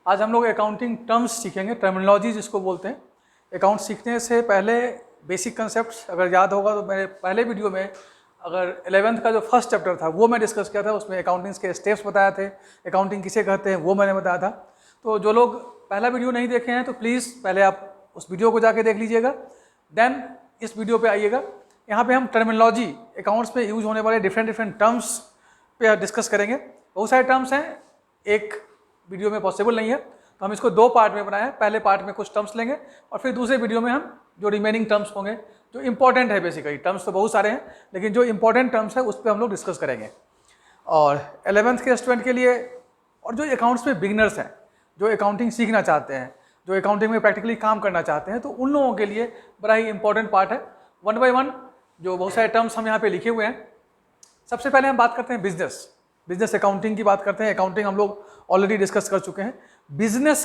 आज हम लोग अकाउंटिंग टर्म्स सीखेंगे, टर्मिनोलॉजी जिसको बोलते हैं। अकाउंट सीखने से पहले बेसिक कंसेप्ट अगर याद होगा तो मेरे पहले वीडियो में अगर 11th का जो फर्स्ट चैप्टर था वो मैं डिस्कस किया था, उसमें अकाउंटिंग के स्टेप्स बताए थे, अकाउंटिंग किसे कहते हैं वो मैंने बताया था। तो जो लोग पहला वीडियो नहीं देखे हैं तो प्लीज़ पहले आप उस वीडियो को जाके देख लीजिएगा, देन इस वीडियो पे आइएगा। यहाँ पे हम टर्मिनोलॉजी, अकाउंट्स में यूज होने वाले डिफरेंट टर्म्स पे डिस्कस करेंगे। बहुत सारे टर्म्स हैं, एक वीडियो में पॉसिबल नहीं है, तो हम इसको दो पार्ट में बनाए हैं। पहले पार्ट में कुछ टर्म्स लेंगे और फिर दूसरे वीडियो में हम जो रिमेनिंग टर्म्स होंगे जो इंपॉर्टेंट है, बेसिकली टर्म्स तो बहुत सारे हैं लेकिन जो इंपॉर्टेंट टर्म्स है उस पर हम लोग डिस्कस करेंगे। और 11th के स्टूडेंट के लिए और जो अकाउंट्स में बिगिनर्स हैं, जो अकाउंटिंग सीखना चाहते हैं, जो अकाउंटिंग में प्रैक्टिकली काम करना चाहते हैं, तो उन लोगों के लिए बड़ा ही इंपॉर्टेंट पार्ट है। वन बाय वन जो बहुत सारे टर्म्स हम यहाँ पे लिखे हुए हैं। सबसे पहले हम बात करते हैं बिजनेस अकाउंटिंग की बात करते हैं। अकाउंटिंग हम लोग ऑलरेडी डिस्कस कर चुके हैं। बिजनेस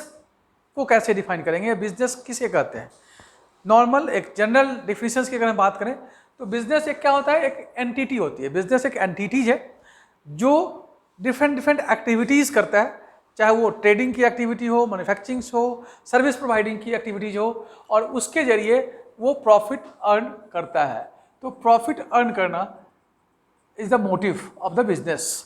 को कैसे डिफाइन करेंगे, बिजनेस किसे कहते हैं? नॉर्मल एक जनरल डिफिनेशंस की अगर हम बात करें तो बिजनेस एक क्या होता है, एक एंटिटी होती है। बिजनेस एक एंटिटीज है जो डिफरेंट एक्टिविटीज़ करता है, चाहे वो ट्रेडिंग की एक्टिविटी हो, मैन्युफैक्चरिंग हो, सर्विस प्रोवाइडिंग की एक्टिविटीज हो, और उसके जरिए वो प्रॉफिट अर्न करता है। तो प्रॉफिट अर्न करना is the motive of the business.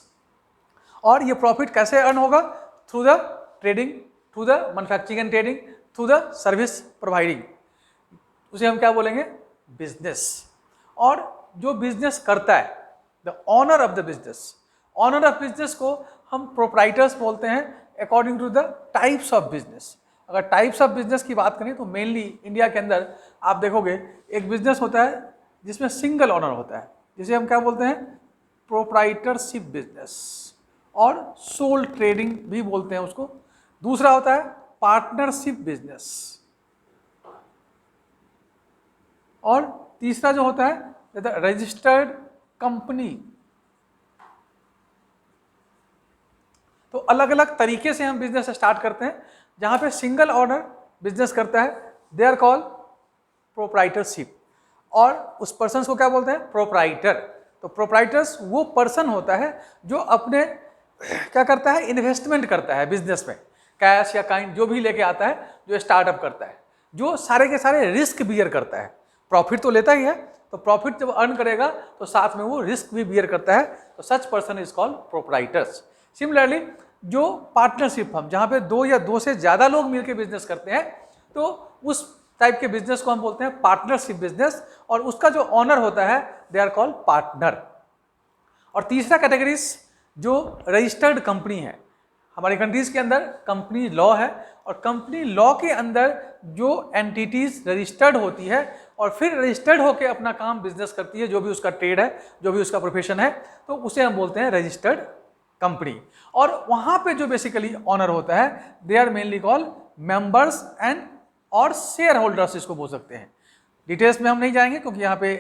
और ये प्रॉफिट कैसे अर्न होगा? Through the trading, through the manufacturing and trading, through the service providing, उसे हम क्या बोलेंगे? बिजनेस। और जो बिजनेस करता है, the owner of the business, owner of business को हम प्रोप्राइटर्स बोलते हैं according to the types of business. अगर टाइप्स ऑफ बिजनेस की बात करें तो मेनली इंडिया के अंदर आप देखोगे एक बिजनेस होता है जिसमें सिंगल ऑनर होता है, जिसे हम क्या बोलते हैं? प्रोप्राइटरशिप बिजनेस, और सोल ट्रेडिंग भी बोलते हैं उसको। दूसरा होता है पार्टनरशिप बिजनेस, और तीसरा जो होता है रजिस्टर्ड कंपनी। तो अलग अलग तरीके से हम बिजनेस स्टार्ट करते हैं। जहां पे सिंगल ऑनर बिजनेस करता है दे आर कॉल्ड प्रोप्राइटरशिप, और उस पर्सन को क्या बोलते हैं? प्रोप्राइटर। तो प्रोप्राइटर्स वो पर्सन होता है जो अपने क्या करता है? इन्वेस्टमेंट करता है बिजनेस में, कैश या काइंड जो भी लेके आता है, जो स्टार्टअप करता है, जो सारे के सारे रिस्क बियर करता है। प्रॉफिट तो लेता ही है, तो प्रॉफिट जब अर्न करेगा तो साथ में वो रिस्क भी बियर करता है, तो such person is called proprietors. Similarly जो पार्टनरशिप, हम जहाँ पे दो या दो से ज़्यादा लोग मिलकर बिजनेस करते हैं, तो उस टाइप के बिजनेस को हम बोलते हैं पार्टनरशिप बिजनेस, और उसका जो ऑनर होता है दे आर कॉल्ड पार्टनर। और तीसरा कैटेगरीज जो रजिस्टर्ड कंपनी है। हमारी कंट्रीज के अंदर कंपनी लॉ है, और कंपनी लॉ के अंदर जो एंटिटीज रजिस्टर्ड होती है और फिर रजिस्टर्ड होकर अपना काम बिजनेस करती है, जो भी उसका ट्रेड है, जो भी उसका प्रोफेशन है, तो उसे हम बोलते हैं रजिस्टर्ड कंपनी। और वहां पे जो बेसिकली ऑनर होता है they are mainly called members and और शेयर होल्डर्स, इसको बोल सकते हैं। डिटेल्स में हम नहीं जाएंगे क्योंकि यहाँ पे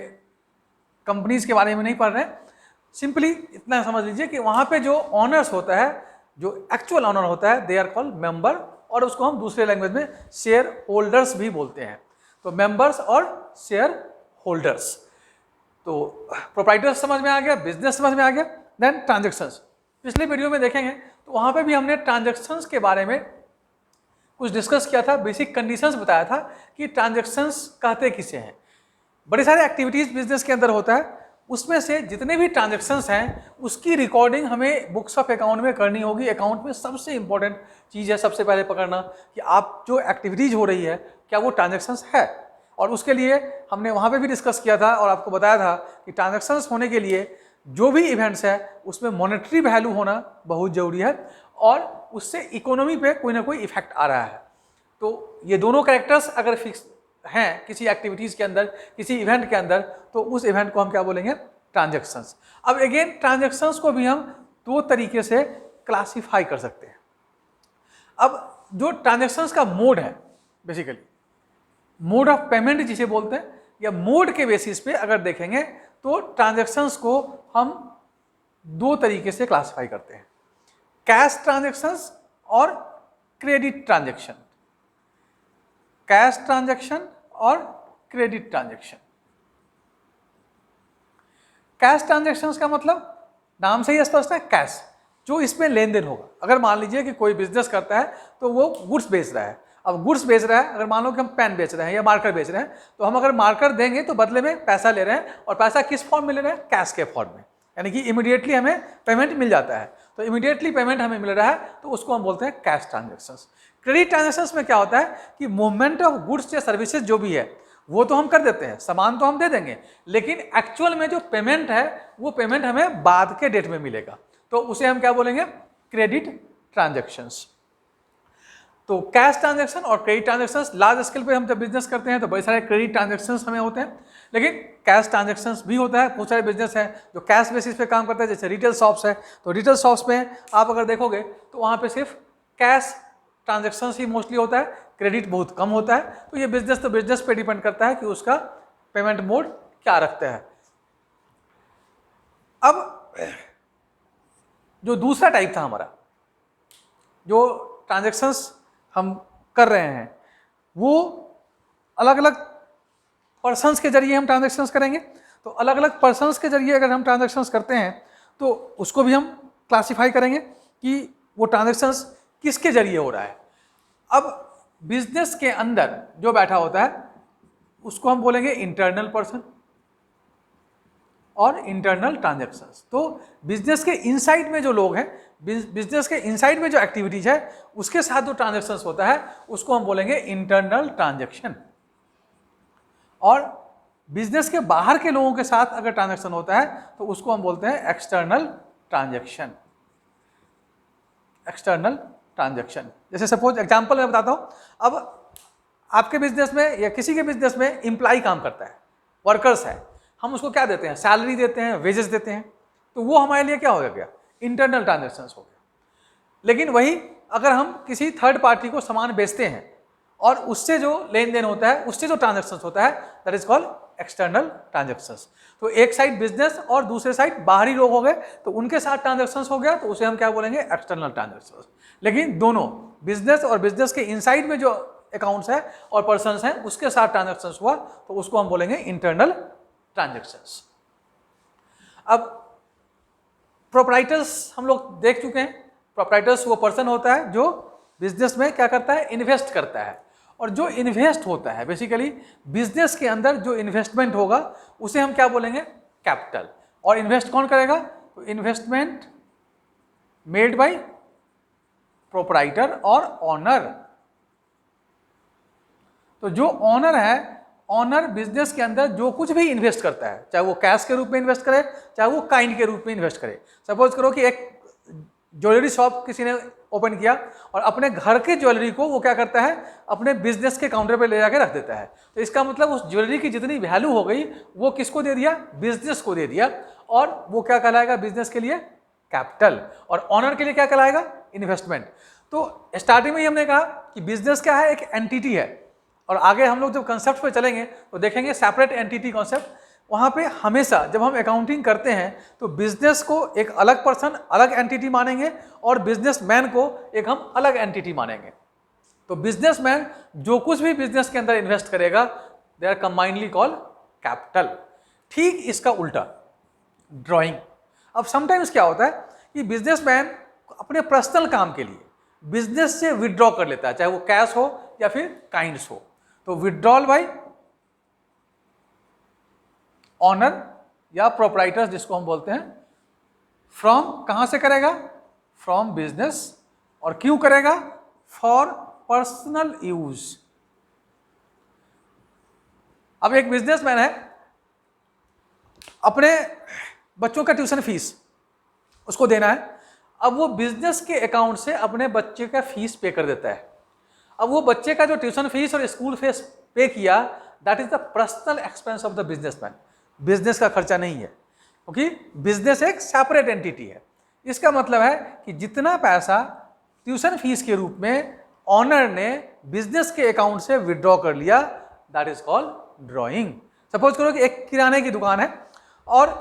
कंपनीज के बारे में नहीं पढ़ रहे हैं। सिंपली इतना समझ लीजिए कि वहां पे जो ऑनर्स होता है, जो एक्चुअल ऑनर होता है, दे आर कॉल्ड मेंबर, और उसको हम दूसरे लैंग्वेज में शेयर होल्डर्स भी बोलते हैं। तो मेंबर्स और शेयर होल्डर्स। तो प्रोप्राइटर्स समझ में आ गया, बिजनेस समझ में आ गया। देन ट्रांजेक्शंस, पिछले वीडियो में देखेंगे तो वहां पे भी हमने ट्रांजेक्शंस के बारे में कुछ डिस्कस किया था, बेसिक कंडीशंस बताया था कि ट्रांजेक्शंस कहते किसे हैं। बड़ी सारी एक्टिविटीज बिजनेस के अंदर होता है, उसमें से जितने भी ट्रांजेक्शन्स हैं उसकी रिकॉर्डिंग हमें बुक्स ऑफ अकाउंट में करनी होगी। अकाउंट में सबसे इंपॉर्टेंट चीज़ है सबसे पहले पकड़ना कि आप जो एक्टिविटीज हो रही है क्या वो ट्रांजेक्शन्स है। और उसके लिए हमने वहाँ पे भी डिस्कस किया था और आपको बताया था कि ट्रांजेक्शन्स होने के लिए जो भी इवेंट्स है उसमें मॉनेटरी वैल्यू होना बहुत ज़रूरी है, और उससे इकोनॉमी पे कोई ना कोई इफेक्ट आ रहा है। तो ये दोनों कैरेक्टर्स अगर फिक्स हैं किसी एक्टिविटीज़ के अंदर, किसी इवेंट के अंदर, तो उस इवेंट को हम क्या बोलेंगे? ट्रांजैक्शंस। अब अगेन ट्रांजैक्शंस को भी हम दो तरीके से क्लासिफाई कर सकते हैं। अब जो ट्रांजैक्शंस का मोड है, बेसिकली मोड ऑफ पेमेंट जिसे बोलते हैं, या मोड के बेसिस पे अगर देखेंगे तो ट्रांजैक्शंस को हम दो तरीके से क्लासिफाई करते हैं, कैश ट्रांजैक्शंस और क्रेडिट ट्रांजैक्शन। कैश ट्रांजैक्शन और क्रेडिट ट्रांजैक्शन। कैश ट्रांजैक्शंस का मतलब नाम से ही स्पष्ट है, कैश। जो इसमें लेन देन होगा। अगर मान लीजिए कि कोई बिजनेस करता है तो वो गुड्स बेच रहा है, अब गुड्स बेच रहा है, अगर मान लो कि हम पेन बेच रहे हैं या मार्कर बेच रहे हैं, तो हम अगर मार्कर देंगे तो बदले में पैसा ले रहे हैं, और पैसा किस फॉर्म में ले रहे हैं? कैश के फॉर्म में, यानी कि इमीडिएटली हमें पेमेंट मिल जाता है। तो इमीडिएटली पेमेंट हमें मिल रहा है तो उसको हम बोलते हैं कैश ट्रांजेक्शन्स। क्रेडिट ट्रांजेक्शन्स में क्या होता है कि मूवमेंट ऑफ गुड्स या सर्विसेज जो भी है वो तो हम कर देते हैं, सामान तो हम दे देंगे, लेकिन एक्चुअल में जो पेमेंट है वो पेमेंट हमें बाद के डेट में मिलेगा, तो उसे हम क्या बोलेंगे? Credit transactions. तो कैश ट्रांजेक्शन और क्रेडिट ट्रांजेक्शन्स, लार्ज स्केल पे हम जब बिजनेस करते हैं तो बड़े सारे क्रेडिट ट्रांजेक्शन्स हमें होते हैं, लेकिन कैश ट्रांजेक्शन्स भी होता है। बहुत सारे बिजनेस हैं जो कैश बेसिस पे काम करते हैं, जैसे रिटेल शॉप्स है, तो रिटेल शॉप्स में आप अगर देखोगे तो वहाँ पे सिर्फ कैश ट्रांजेक्शन्स ही मोस्टली होता है, क्रेडिट बहुत कम होता है। तो ये बिजनेस तो बिजनेस पे डिपेंड करता है कि उसका पेमेंट मोड क्या रखता है। अब जो दूसरा टाइप था हमारा, जो ट्रांजेक्शन्स हम कर रहे हैं, वो अलग अलग पर्सन्स के जरिए हम ट्रांजेक्शन्स करेंगे। तो अलग अलग पर्सन्स के जरिए अगर हम ट्रांजेक्शन्स करते हैं तो उसको भी हम क्लासिफाई करेंगे कि वो ट्रांजेक्शन्स किसके जरिए हो रहा है। अब बिजनेस के अंदर जो बैठा होता है उसको हम बोलेंगे इंटरनल पर्सन और इंटरनल ट्रांजेक्शन्स। तो बिजनेस के इनसाइड में जो लोग हैं, बिजनेस के इनसाइड में जो एक्टिविटीज है उसके साथ जो ट्रांजेक्शन्स होता है उसको हम बोलेंगे इंटरनल ट्रांजेक्शन। और बिजनेस के बाहर के लोगों के साथ अगर ट्रांजेक्शन होता है तो उसको हम बोलते हैं एक्सटर्नल ट्रांजेक्शन। एक्सटर्नल ट्रांजेक्शन, जैसे सपोज एग्जांपल मैं बताता हूं, अब आपके बिजनेस में या किसी के बिजनेस में एम्प्लॉय काम करता है, वर्कर्स है, हम उसको क्या देते हैं? सैलरी देते हैं, वेजेस देते हैं, तो वो हमारे लिए क्या हो गया? इंटरनल ट्रांजेक्शन्स हो गया। लेकिन वही अगर हम किसी थर्ड पार्टी को सामान बेचते हैं और उससे जो लेन देन होता है, उससे जो ट्रांजेक्शन्स होता है, that is called external transactions. तो एक साइड बिजनेस और दूसरे साइड बाहरी लोग हो गए, तो उनके साथ ट्रांजेक्शन्स हो गया, तो उसे हम क्या बोलेंगे? External transactions. लेकिन दोनों बिजनेस और बिजनेस के इनसाइड में जो अकाउंट्स है और पर्सन्स हैं उसके साथ ट्रांजेक्शन्स हुआ तो उसको हम बोलेंगे इंटरनल ट्रांजेक्शन्स। अब प्रोप्राइटर्स हम लोग देख चुके हैं। प्रोप्राइटर्स वो पर्सन होता है जो बिजनेस में क्या करता है? इन्वेस्ट करता है। और जो इन्वेस्ट होता है बेसिकली बिजनेस के अंदर जो इन्वेस्टमेंट होगा उसे हम क्या बोलेंगे? कैपिटल। और इन्वेस्ट कौन करेगा? तो इन्वेस्टमेंट मेड बाय प्रोप्राइटर और ऑनर। तो जो ऑनर है, ऑनर बिजनेस के अंदर जो कुछ भी इन्वेस्ट करता है, चाहे वो कैश के रूप में इन्वेस्ट करे, चाहे वो काइंड के रूप में इन्वेस्ट करे। सपोज करो कि एक ज्वेलरी शॉप किसी ने ओपन किया और अपने घर के ज्वेलरी को वो क्या करता है? अपने बिजनेस के काउंटर पे ले जाके रख देता है। तो इसका मतलब उस ज्वेलरी की जितनी वैल्यू हो गई वो किसको दे दिया? बिजनेस को दे दिया। और वो क्या कहलाएगा बिजनेस के लिए? कैपिटल। और ऑनर के लिए क्या कहलाएगा? इन्वेस्टमेंट। तो स्टार्टिंग में ही हमने कहा कि बिजनेस क्या है? एक एंटिटी है। और आगे हम लोग जब कंसेप्ट पे चलेंगे तो देखेंगे सेपरेट एंटिटी कॉन्सेप्ट। वहाँ पे हमेशा जब हम अकाउंटिंग करते हैं तो बिजनेस को एक अलग पर्सन, अलग एंटिटी मानेंगे और बिजनेसमैन को एक हम अलग एंटिटी मानेंगे। तो बिजनेसमैन जो कुछ भी बिजनेस के अंदर इन्वेस्ट करेगा they are combinedly called capital. ठीक इसका उल्टा ड्राइंग। अब समटाइम्स क्या होता है कि बिजनेसमैन अपने पर्सनल काम के लिए बिजनेस से विड्रॉ कर लेता है, चाहे वो कैश हो या फिर काइंड्स हो। तो विड्रॉल बाय ऑनर या प्रोप्राइटर्स जिसको हम बोलते हैं, फ्रॉम कहां से करेगा? From business. और क्यों करेगा? For personal use. अब एक बिजनेसमैन है, अपने बच्चों का ट्यूशन फीस उसको देना है। अब वो बिजनेस के अकाउंट से अपने बच्चे का फीस पे कर देता है। अब वो बच्चे का जो ट्यूशन फीस और स्कूल फीस पे किया that is the personal expense of the businessman. Business का खर्चा नहीं है, क्योंकि बिजनेस एक सेपरेट एंटिटी है। इसका मतलब है कि जितना पैसा ट्यूशन फीस के रूप में ऑनर ने बिजनेस के अकाउंट से विड्रॉ कर लिया that is called drawing. Suppose करो कि एक किराने की दुकान है और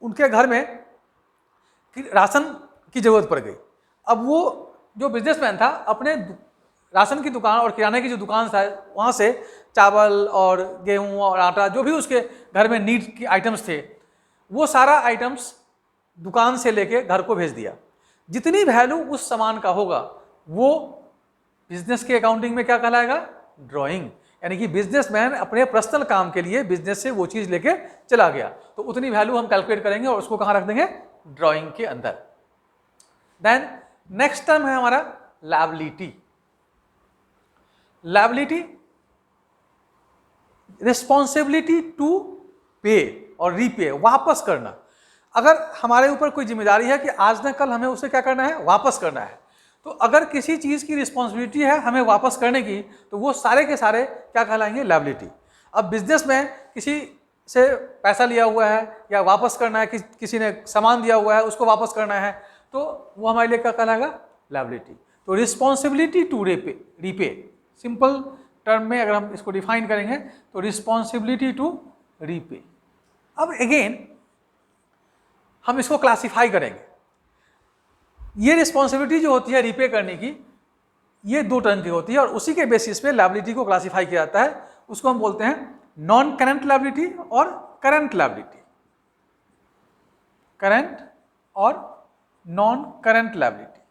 उनके घर में राशन की जरूरत पड़ गई। अब वो जो बिजनेसमैन था अपने राशन की दुकान और किराने की जो दुकान था वहाँ से चावल और गेहूँ और आटा जो भी उसके घर में नीड की आइटम्स थे वो सारा आइटम्स दुकान से लेके घर को भेज दिया। जितनी वैल्यू उस सामान का होगा वो बिजनेस के अकाउंटिंग में क्या कहलाएगा, ड्राइंग। यानी कि बिजनेसमैन अपने पर्सनल काम के लिए बिजनेस से वो चीज लेके चला गया, तो उतनी वैल्यू हम कैलकुलेट करेंगे और उसको कहाँ रख देंगे, ड्राइंग के अंदर। देन नेक्स्ट टर्म है हमारा लायबिलिटी। लायबिलिटी रिस्पॉन्सिबिलिटी टू पे और रीपे, वापस करना। अगर हमारे ऊपर कोई जिम्मेदारी है कि आज न कल हमें उसे क्या करना है, वापस करना है, तो अगर किसी चीज की रिस्पॉन्सिबिलिटी है हमें वापस करने की, तो वो सारे के सारे क्या कहलाएंगे, लायबिलिटी। अब बिजनेस में किसी से पैसा लिया हुआ है या वापस करना है, किसी ने सामान दिया हुआ है उसको वापस करना है, तो वो हमारे लिए क्या कहलाएगा, लायबिलिटी। तो responsibility to repay, simple term में अगर हम इसको डिफाइन करेंगे तो रिस्पॉन्सिबिलिटी टू रीपे। अब अगेन हम इसको क्लासिफाई करेंगे। ये रिस्पॉन्सिबिलिटी जो होती है रीपे करने की, ये दो तरह की होती है और उसी के बेसिस पे लायबिलिटी को क्लासिफाई किया जाता है। उसको हम बोलते हैं नॉन करंट लायबिलिटी और करंट लायबिलिटी, करंट और नॉन करंट लायबिलिटी।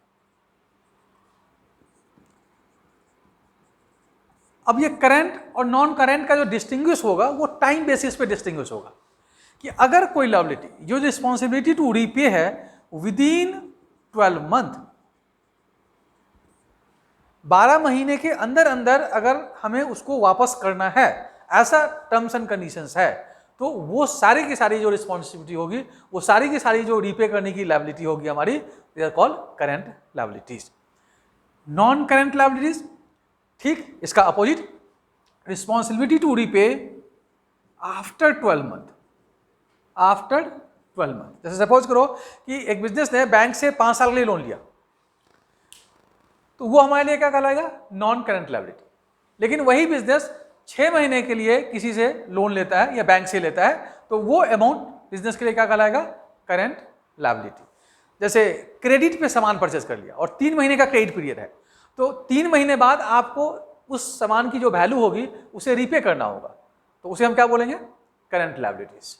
अब ये करंट और नॉन करंट का जो डिस्टिंग्विश होगा वो टाइम बेसिस पे डिस्टिंग्विश होगा कि अगर कोई लायबिलिटी, जो रिस्पॉन्सिबिलिटी टू रीपे है विद इन 12 मंथ, 12 महीने के अंदर अंदर अगर हमें उसको वापस करना है, ऐसा टर्म्स एंड कंडीशंस है, तो वो सारी की सारी जो रिस्पॉन्सिबिलिटी होगी, वो सारी की सारी जो रीपे करने की लायबिलिटी होगी हमारी, they are called current liabilities. Non current liabilities, ठीक इसका opposite, responsibility to repay after 12 month, after 12 month. जैसे सपोज करो कि एक बिजनेस ने बैंक से 5 साल के लिए लोन लिया, तो वो हमारे लिए क्या कहलाएगा, नॉन करंट लायबिलिटी। लेकिन वही बिजनेस 6 महीने के लिए किसी से लोन लेता है या बैंक से लेता है, तो वो अमाउंट बिजनेस के लिए क्या कहलाएगा, करंट लायबिलिटी। जैसे क्रेडिट पे सामान परचेज कर लिया और 3 महीने का क्रेडिट पीरियड है, तो 3 महीने बाद आपको उस सामान की जो वैल्यू होगी उसे रीपे करना होगा, तो उसे हम क्या बोलेंगे, करंट लायबिलिटीज।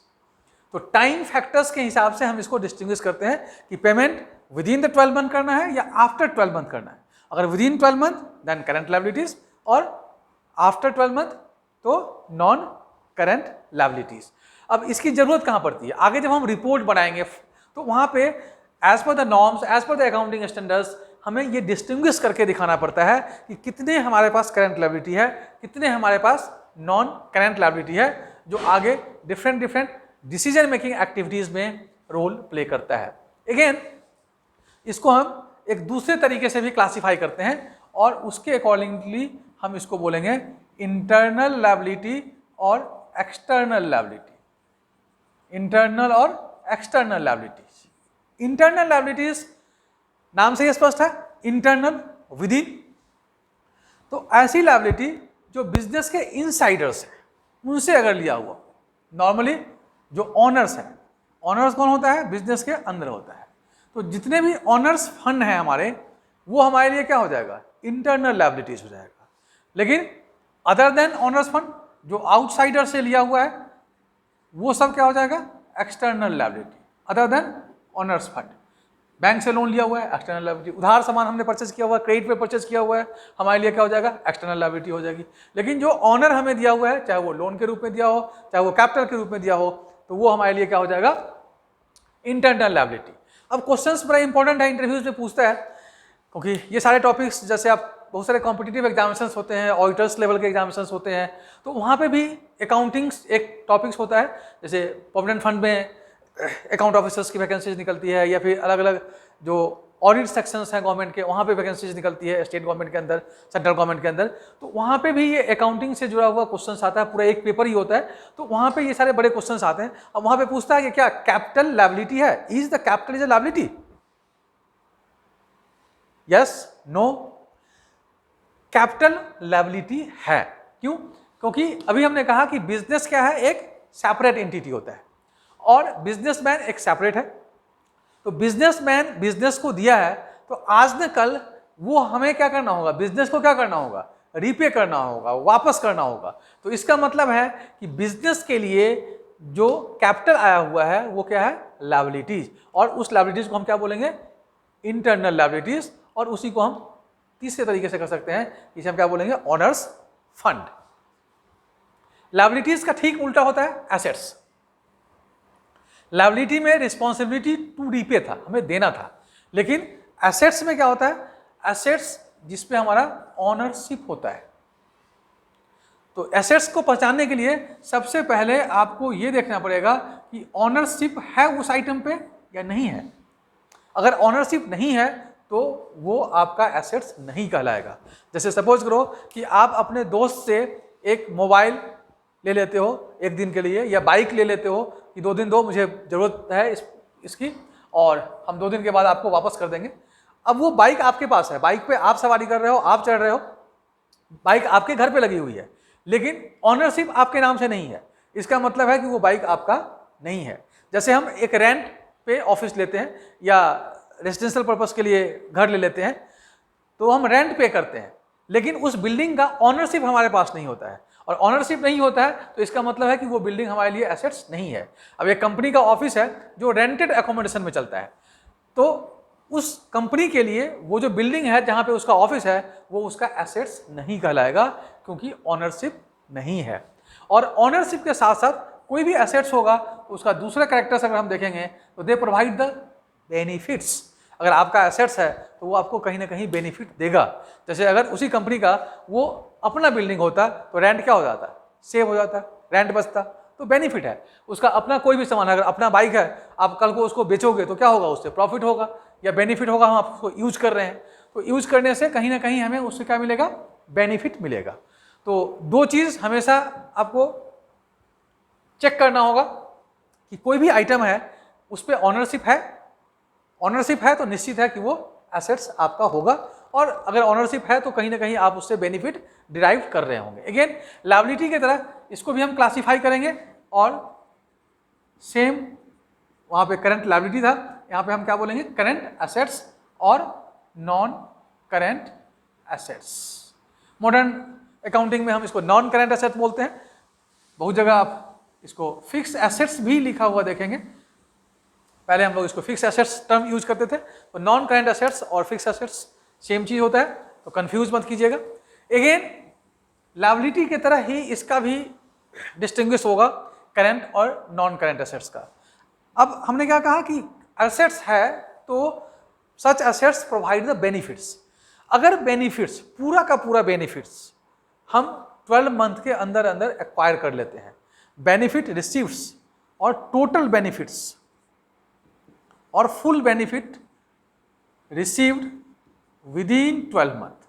तो टाइम फैक्टर्स के हिसाब से हम इसको डिस्टिंग्विश करते हैं कि payment within the 12 month करना है या आफ्टर 12 मंथ करना है। अगर within 12 month then current liabilities, और आफ्टर 12 मंथ तो नॉन करंट लायबिलिटीज। अब इसकी जरूरत कहाँ पड़ती है, आगे जब हम रिपोर्ट बनाएंगे तो वहाँ पे as per the norms, as per the accounting standards, हमें ये डिस्टिंग्विश करके दिखाना पड़ता है कि कितने हमारे पास करंट लायबिलिटी है, कितने हमारे पास नॉन करंट लायबिलिटी है, जो आगे डिफरेंट डिसीजन मेकिंग एक्टिविटीज में रोल प्ले करता है। अगेन इसको हम एक दूसरे तरीके से भी क्लासिफाई करते हैं और उसके अकॉर्डिंगली हम इसको बोलेंगे इंटरनल लायबिलिटी और एक्सटर्नल लायबिलिटी। इंटरनल और एक्सटर्नल लायबिलिटीज। इंटरनल लायबिलिटीज नाम से ही स्पष्ट है, इंटरनल विद इन। तो ऐसी लायबिलिटी जो बिजनेस के इनसाइडर्स हैं उनसे अगर लिया हुआ, नॉर्मली जो ऑनर्स हैं, ऑनर्स कौन होता है, बिजनेस के अंदर होता है, तो जितने भी ऑनर्स फंड हैं हमारे, वो हमारे लिए क्या हो जाएगा, इंटरनल लायबिलिटीज हो जाएगा। लेकिन अदर देन ऑनर्स फंड, जो आउटसाइडर से लिया हुआ है, वो सब क्या हो जाएगा, external liability. Other than honours fund, bank से लोन लिया हुआ है, एक्सटर्नल लायबिलिटी। उधार सामान हमने परचेज किया हुआ है, क्रेडिट पे परचेज किया हुआ है, हमारे लिए क्या हो जाएगा, एक्सटर्नल लायबिलिटी हो जाएगी। लेकिन जो ऑनर हमें दिया हुआ है, चाहे वो लोन के रूप में दिया हो, चाहे वो कैपिटल के रूप में दिया हो, तो वो हमारे लिए क्या हो जाएगा, इंटरनल लायबिलिटी। अब क्वेश्चंस बड़ा इंपॉर्टेंट है, इंटरव्यूज में पूछता है, क्योंकि ये सारे टॉपिक्स, जैसे आप बहुत सारे कॉम्पिटिटिव एग्जामिनेशंस होते हैं, ऑडिटर्स लेवल के एग्जामिनेशंस होते हैं, तो वहाँ पे भी अकाउंटिंग एक टॉपिक्स होता है। जैसे प्रोविडेंट फंड में अकाउंट ऑफिसर्स की वैकेंसीज निकलती है, या फिर अलग अलग जो ऑडिट सेक्शंस हैं गवर्नमेंट के, वहाँ पे वैकेंसीज निकलती है, स्टेट गवर्नमेंट के अंदर, सेंट्रल गवर्नमेंट के अंदर, तो वहाँ पे भी ये अकाउंटिंग से जुड़ा हुआ क्वेश्चंस आता है, पूरा एक पेपर ही होता है, तो वहाँ पे ये सारे बड़े क्वेश्चंस आते हैं। अब वहाँ पे पूछता है कि क्या कैपिटल लायबिलिटी है, is the capital is a liability, yes no. Capital liability है, क्यों, क्योंकि अभी हमने कहा कि बिजनेस क्या है, एक सेपरेट एंटिटी होता है और बिजनेसमैन एक सेपरेट है। तो बिजनेसमैन बिजनेस को दिया है, तो आज न कल वो हमें क्या करना होगा, बिजनेस को क्या करना होगा, रीपे करना होगा, वापस करना होगा। तो इसका मतलब है कि बिजनेस के लिए जो कैपिटल आया हुआ है वो क्या है, लायबिलिटीज, और उस लायबिलिटीज को हम क्या बोलेंगे, इंटरनल लायबिलिटीज, और उसी को हम तीसरे तरीके से कर सकते हैं, इसे हम क्या बोलेंगे, ऑनर्स फंड। लायबिलिटीज का ठीक उल्टा होता है एसेट्स। लायबिलिटी में रिस्पॉन्सिबिलिटी टू रीपे था, हमें देना था, लेकिन एसेट्स में क्या होता है, एसेट्स जिसपे हमारा ऑनरशिप होता है। तो एसेट्स को पहचानने के लिए सबसे पहले आपको ये देखना पड़ेगा कि ऑनरशिप है उस आइटम पे या नहीं है। अगर ऑनरशिप नहीं है तो वो आपका एसेट्स नहीं कहलाएगा। जैसे सपोज करो कि आप अपने दोस्त से एक मोबाइल ले लेते हो एक दिन के लिए, या बाइक ले लेते हो कि 2 दिन दो, मुझे ज़रूरत है इसकी, और हम 2 दिन के बाद आपको वापस कर देंगे। अब वो बाइक आपके पास है, बाइक पे आप सवारी कर रहे हो, आप चढ़ रहे हो, बाइक आपके घर पे लगी हुई है, लेकिन ऑनरशिप आपके नाम से नहीं है। इसका मतलब है कि वो बाइक आपका नहीं है। जैसे हम एक रेंट पे ऑफिस लेते हैं या रेजिडेंशियल पर्पस के लिए घर ले लेते हैं, तो हम रेंट पे करते हैं, लेकिन उस बिल्डिंग का ऑनरशिप हमारे पास नहीं होता है, और ऑनरशिप नहीं होता है तो इसका मतलब है कि वो बिल्डिंग हमारे लिए एसेट्स नहीं है। अब एक कंपनी का ऑफिस है जो रेंटेड एकोमोडेशन में चलता है, तो उस कंपनी के लिए वो जो बिल्डिंग है जहाँ पे उसका ऑफिस है वो उसका एसेट्स नहीं कहलाएगा, क्योंकि ऑनरशिप नहीं है। और ऑनरशिप के साथ साथ कोई भी एसेट्स होगा उसका दूसरा कैरेक्टर्स अगर हम देखेंगे तो दे प्रोवाइड द बेनिफिट्स। अगर आपका एसेट्स है तो वो आपको कहीं ना कहीं बेनिफिट देगा। जैसे अगर उसी कंपनी का वो अपना बिल्डिंग होता तो रेंट क्या हो जाता, सेव हो जाता, रेंट बचता, तो बेनिफिट है। उसका अपना कोई भी सामान, अगर अपना बाइक है, आप कल को उसको बेचोगे तो क्या होगा, उससे प्रॉफिट होगा या बेनिफिट होगा। हम आपको यूज कर रहे हैं तो यूज करने से कहीं ना कहीं हमें उससे क्या मिलेगा, बेनिफिट मिलेगा। तो 2 चीज़ हमेशा आपको चेक करना होगा कि कोई भी आइटम है उस पर ऑनरशिप है, ऑनरशिप है तो निश्चित है कि वो एसेट्स आपका होगा, और अगर ऑनरशिप है तो कहीं ना कहीं आप उससे बेनिफिट डिराइव कर रहे होंगे। अगेन लायबिलिटी की तरह इसको भी हम क्लासीफाई करेंगे, और सेम वहाँ पे करंट लायबिलिटी था, यहाँ पे हम क्या बोलेंगे, करंट एसेट्स और non current assets. Modern accounting में हम इसको नॉन करंट एसेट बोलते हैं। बहुत जगह आप इसको फिक्स एसेट्स भी लिखा हुआ देखेंगे। पहले हम लोग इसको फिक्स एसेट्स टर्म यूज करते थे, तो नॉन करंट एसेट्स और फिक्स एसेट्स सेम चीज होता है, तो कंफ्यूज मत कीजिएगा। अगेन लायबिलिटी की तरह ही इसका भी डिस्टिंग्विश होगा करंट और नॉन करंट एसेट्स का। अब हमने क्या कहा कि एसेट्स है तो सच एसेट्स प्रोवाइड द बेनिफिट्स। अगर बेनिफिट्स, पूरा का पूरा बेनिफिट्स हम 12 मंथ के अंदर अंदर एक्वायर कर लेते हैं, बेनिफिट रिसीव्स और टोटल बेनिफिट्स और full benefit received with in 12 month,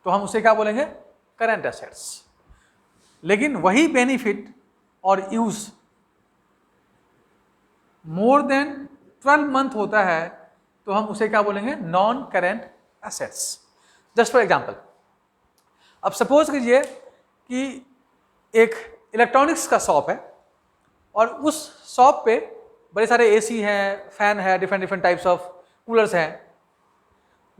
तो हम उसे क्या बोलेंगे, करंट एसेट्स। लेकिन वही बेनिफिट और यूज मोर देन 12 मंथ होता है तो हम उसे क्या बोलेंगे, non current assets. Just for example, अब सपोज कीजिए कि एक इलेक्ट्रॉनिक्स का शॉप है और उस शॉप पे बड़े सारे एसी हैं, फैन है, डिफरेंट टाइप्स ऑफ कूलर्स हैं।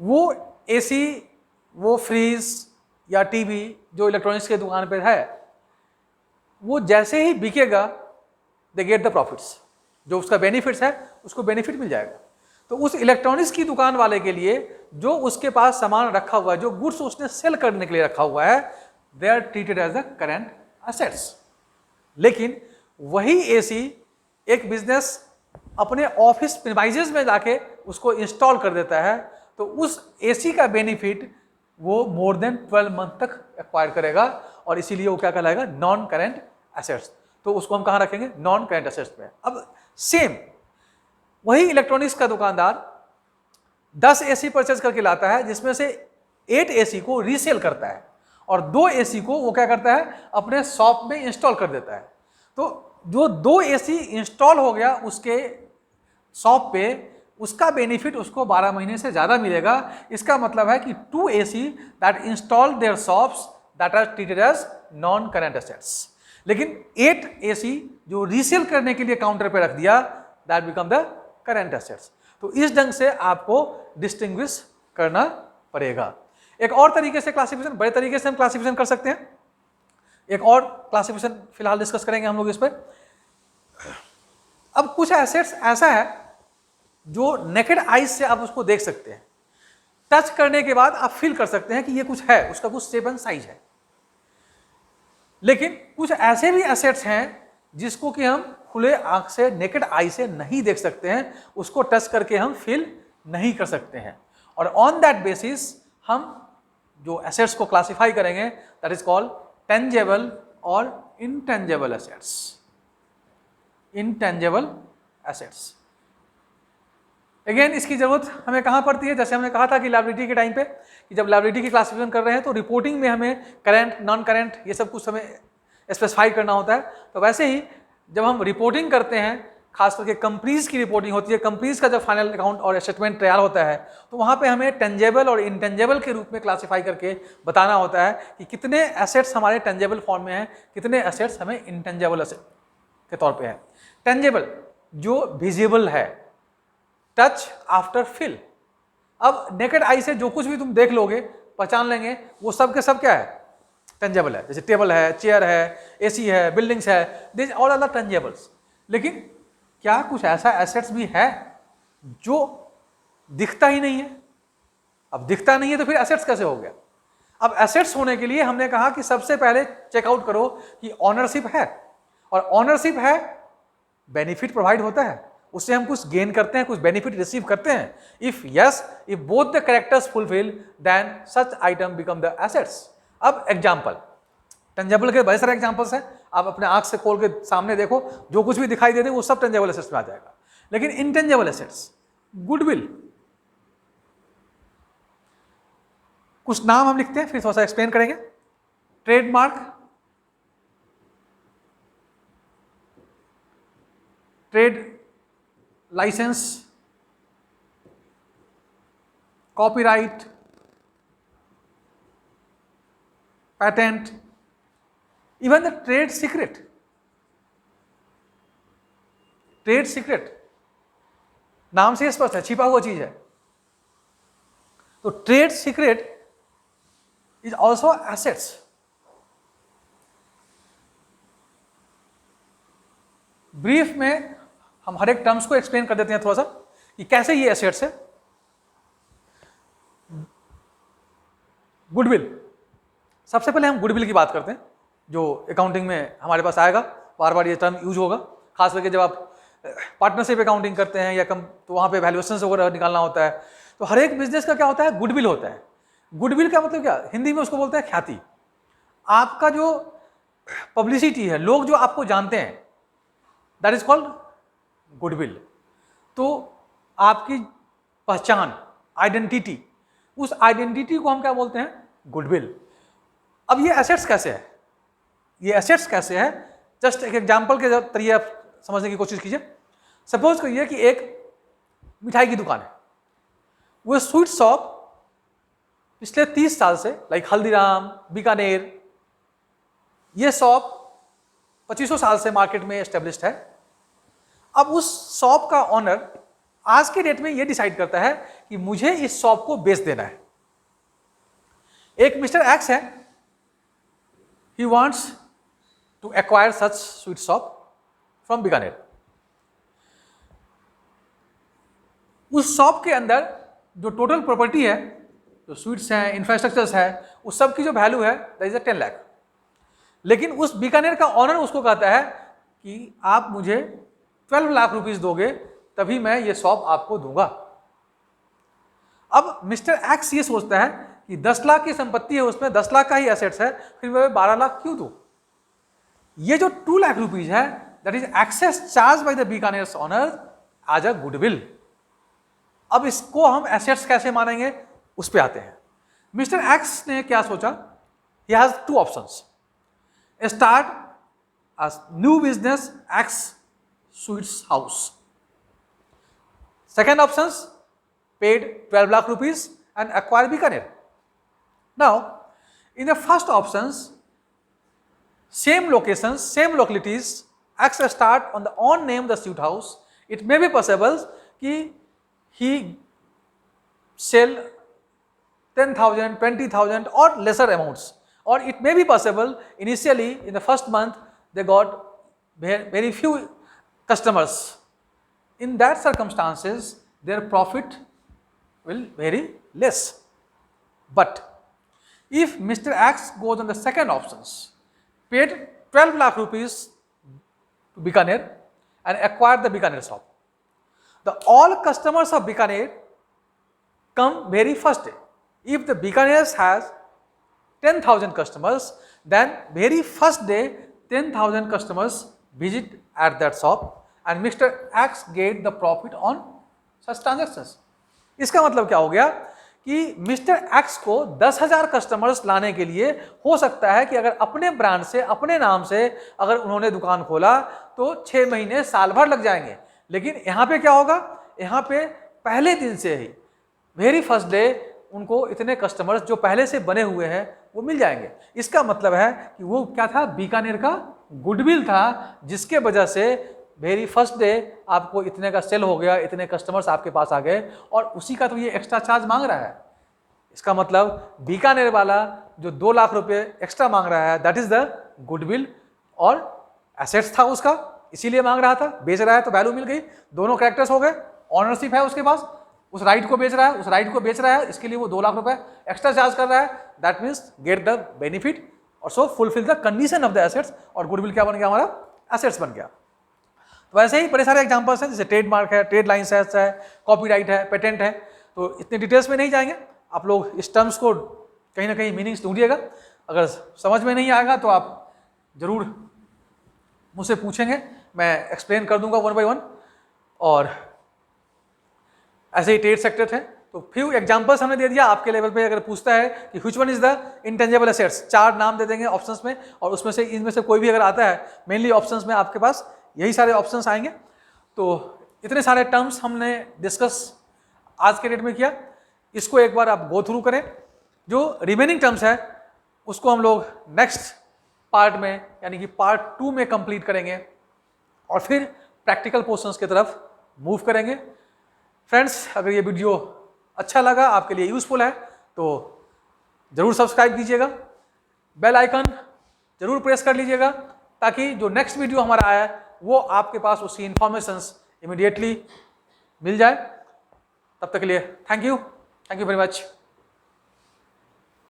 वो एसी, वो फ्रीज या टीवी जो इलेक्ट्रॉनिक्स के दुकान पे है, वो जैसे ही बिकेगा दे गेट द प्रॉफिट्स, जो उसका बेनिफिट्स है उसको बेनिफिट मिल जाएगा। तो उस इलेक्ट्रॉनिक्स की दुकान वाले के लिए जो उसके पास सामान रखा हुआ है, जो गुड्स उसने सेल करने के लिए रखा हुआ है, they are treated as a current assets. लेकिन वही एसी एक बिजनेस अपने ऑफिस प्रीमाइसेस में जाके उसको इंस्टॉल कर देता है, तो उस एसी का बेनिफिट वो मोर देन 12 मंथ तक एक्वायर करेगा, और इसीलिए वो क्या कहलाएगा, नॉन करंट एसेट्स। तो उसको हम कहाँ रखेंगे, नॉन करंट एसेट्स में। अब सेम वही इलेक्ट्रॉनिक्स का दुकानदार 10 एसी परचेज करके लाता है, जिसमें से 8 एसी को रीसेल करता है और 2 एसी को वो क्या करता है, अपने शॉप में इंस्टॉल कर देता है। तो जो 2 एसी इंस्टॉल हो गया उसके शॉप पे, उसका बेनिफिट उसको 12 महीने से ज़्यादा मिलेगा। इसका मतलब है कि 2 AC that install their shops that are treated as non current assets. लेकिन 8 एसी जो रीसेल करने के लिए काउंटर पे रख दिया, that become the current assets. तो इस ढंग से आपको डिस्टिंग्विश करना पड़ेगा। एक और तरीके से क्लासिफिकेशन, बड़े तरीके से हम क्लासिफिकेशन कर सकते हैं। एक और क्लासिफिकेशन फिलहाल डिस्कस करेंगे हम लोग इस पर। अब कुछ एसेट्स ऐसा है जो नेकेड आइज से आप उसको देख सकते हैं, टच करने के बाद आप फील कर सकते हैं कि ये कुछ है, उसका कुछ शेप एंड साइज है। लेकिन कुछ ऐसे भी एसेट्स हैं जिसको कि हम खुले आंख से, नेकेड आई से नहीं देख सकते हैं, उसको टच करके हम फील नहीं कर सकते हैं, और ऑन दैट बेसिस हम जो एसेट्स को क्लासिफाई करेंगे दैट इज कॉल्ड टेंजेबल और intangible assets. Intangible assets again इसकी जरूरत हमें कहाँ पड़ती है, जैसे हमने कहा था कि लायबिलिटी के टाइम पे कि जब लायबिलिटी की क्लासिफिकेशन कर रहे हैं तो रिपोर्टिंग में हमें करंट, नॉन करंट ये सब कुछ हमें स्पेसिफाई करना होता है। तो वैसे ही जब हम रिपोर्टिंग करते हैं, खास करके कंपनीज की रिपोर्टिंग होती है, कंपनीज का जब फाइनल अकाउंट और स्टेटमेंट तैयार होता है तो वहाँ पे हमें टेंजेबल और इनटेंजेबल के रूप में क्लासिफाई करके बताना होता है कि कितने एसेट्स हमारे टेंजेबल फॉर्म में हैं, कितने एसेट्स हमें इनटेंजेबल एसेट के तौर पे है। टेंजेबल जो विजिबल है, टच आफ्टर फील। अब नेकेड आई से जो कुछ भी तुम देख लोगे, पहचान लेंगे, वो सब के सब क्या है, टेंजेबल है। जैसे टेबल है, चेयर है, एसी है, बिल्डिंग्स है, दिस ऑल आर द टेंजेबल्स। लेकिन क्या कुछ ऐसा एसेट्स भी है जो दिखता ही नहीं है? अब दिखता नहीं है तो फिर एसेट्स कैसे हो गया? अब एसेट्स होने के लिए हमने कहा कि सबसे पहले चेकआउट करो कि ऑनरशिप है, और ऑनरशिप है, बेनिफिट प्रोवाइड होता है, उससे हम कुछ गेन करते हैं, कुछ बेनिफिट रिसीव करते हैं। If yes, if both the characters fulfil then such item become the assets. अब एग्जांपल, टेंजेबल के बहुत सारे एग्जांपल्स हैं, आप अपने आंख से खोल के सामने देखो, जो कुछ भी दिखाई दे दे वो सब टेंजेबल एसेट्स में आ जाएगा। लेकिन इनटेंजेबल एसेट्स, गुडविल, कुछ नाम हम लिखते हैं, फिर थोड़ा सा एक्सप्लेन करेंगे। Trademark, trade licence, copyright, patent, even the trade secret. Trade secret नाम से स्पष्ट है, छिपा हुआ चीज है। तो trade secret is also assets. Brief में हम हर एक टर्म्स को एक्सप्लेन कर देते हैं थोड़ा सा कि कैसे ये एसेट्स है। गुडविल, सबसे पहले हम गुडविल की बात करते हैं, जो अकाउंटिंग में हमारे पास आएगा, बार बार ये टर्म यूज होगा, खास करके जब आप पार्टनरशिप अकाउंटिंग करते हैं या कम, तो वहाँ पे वैल्यूएशन वगैरह निकालना होता है। तो हर एक बिजनेस का क्या होता है, गुडविल होता है। गुडविल का मतलब क्या, हिंदी में उसको बोलते हैं ख्याति। आपका जो पब्लिसिटी है, लोग जो आपको जानते हैं, दैट इज कॉल्ड गुडविल। तो आपकी पहचान, आइडेंटिटी, उस आइडेंटिटी को हम क्या बोलते हैं, गुडविल। अब ये एसेट्स कैसे है, ये एसेट्स कैसे है, जस्ट एक एग्जांपल के तरीके आप समझने की कोशिश कीजिए। सपोज करिए कि एक मिठाई की दुकान है, वो स्वीट शॉप पिछले 30 साल से, लाइक हल्दीराम, बीकानेर, ये शॉप 2500 साल से मार्केट में एस्टेब्लिश्ड है। अब उस शॉप का ऑनर आज के डेट में ये डिसाइड करता है कि मुझे इस शॉप को बेच देना है। एक मिस्टर एक्स है, he wants to acquire such sweet shop from Bikaner. उस शॉप के अंदर जो टोटल प्रॉपर्टी है, जो स्वीट्स हैं, इंफ्रास्ट्रक्चर्स है, उस सब की जो वैल्यू है दैट इज 10 लाख। लेकिन उस बीकानेर का ऑनर उसको कहता है कि आप मुझे 12 लाख रुपीस दोगे तभी मैं ये शॉप आपको दूंगा। अब मिस्टर एक्स ये सोचता है कि 10 लाख की संपत्ति है, उसमें 10 लाख का ही एसेट्स है, फिर मैं 12 लाख क्यों दूं? ये जो 2 लाख रुपीज है that is excess charge by the Bikaner owner as a goodwill. अब इसको हम एसेट्स कैसे मानेंगे, उस पे आते हैं। मिस्टर एक्स ने क्या सोचा, he has 2 options, start a new business X Sweets House. Second options, paid 12 lakh rupees and acquire Bikaner. Now, in the first options, same locations, same localities, X start on the own name the sweet house. It may be possible कि he sell 10,000, 20,000 or lesser amounts, or it may be possible initially in the first month they got very few customers. In that circumstances, their profit will very less. But if Mr. X goes on the second options, paid 12 lakh rupees to Bikaner and acquired the Bikaner shop, the all customers of Bikaner come very first day. If the Bikaner has 10,000 customers, then very first day 10,000 customers visit at that shop and Mr. X get the profit on such transactions. इसका मतलब क्या हो गया कि mister x को 10,000 customers लाने के लिए हो सकता है कि अगर अपने ब्रांड से अपने नाम से अगर उन्होंने दुकान खोला तो 6 महीने साल भर लग जाएंगे, लेकिन यहाँ पे क्या होगा, यहाँ पे पहले दिन से ही वेरी फर्स्ट डे उनको इतने कस्टमर्स जो पहले से बने हुए हैं वो मिल जाएंगे। इसका मतलब है कि वो क्या था, बीकानेर का गुडविल था, जिसके वजह से वेरी फर्स्ट डे आपको इतने का सेल हो गया, इतने कस्टमर्स आपके पास आ गए और उसी का तो ये एक्स्ट्रा चार्ज मांग रहा है। इसका मतलब बीकानेर वाला जो 2 लाख रुपए एक्स्ट्रा मांग रहा है, दैट इज द गुडविल और एसेट्स था उसका, इसीलिए मांग रहा था। बेच रहा है तो वैल्यू मिल गई, दोनों कैरेक्टर्स हो गए, ऑनरशिप है उसके पास, उस राइट को बेच रहा है, उस राइट को बेच रहा है, इसके लिए वो 2 लाख रुपए एक्स्ट्रा चार्ज कर रहा है, that means get the benefit और so fulfil the condition of the assets, और गुडविल क्या बन गया, हमारा एसेट्स बन गया। तो वैसे ही बड़े सारे एग्जांपल्स हैं, जैसे ट्रेडमार्क है, ट्रेड लाइसेंस है, कॉपीराइट है, पेटेंट है, तो इतने डिटेल्स में नहीं जाएंगे। आप लोग इस टर्म्स को कहीं ना कहीं मीनिंग्स ढूंढिएगा, अगर समझ में नहीं आएगा तो आप जरूर मुझसे पूछेंगे, मैं एक्सप्लेन कर दूंगा 1 by 1। और ऐसे ही ट्रेड सेक्टर थे, तो फ्यू एग्जांपल्स हमने दे दिया आपके लेवल पे। अगर पूछता है कि which one is the intangible assets, 4 नाम दे देंगे ऑप्शंस में, और उसमें से इनमें से कोई भी अगर आता है, मेनली ऑप्शंस में आपके पास यही सारे ऑप्शंस आएंगे। तो इतने सारे टर्म्स हमने डिस्कस आज के डेट में किया, इसको एक बार आप गो थ्रू करें। जो रिमेनिंग टर्म्स है उसको हम लोग नेक्स्ट पार्ट में यानी कि पार्ट 2 में कंप्लीट करेंगे और फिर प्रैक्टिकल पोर्शंस की तरफ मूव करेंगे। फ्रेंड्स, अगर ये वीडियो अच्छा लगा, आपके लिए यूजफुल है, तो ज़रूर सब्सक्राइब कीजिएगा, बेल आइकन ज़रूर प्रेस कर लीजिएगा, ताकि जो नेक्स्ट वीडियो हमारा आया है वो आपके पास उसकी इंफॉर्मेशंस इमीडिएटली मिल जाए। तब तक के लिए थैंक यू वेरी मच।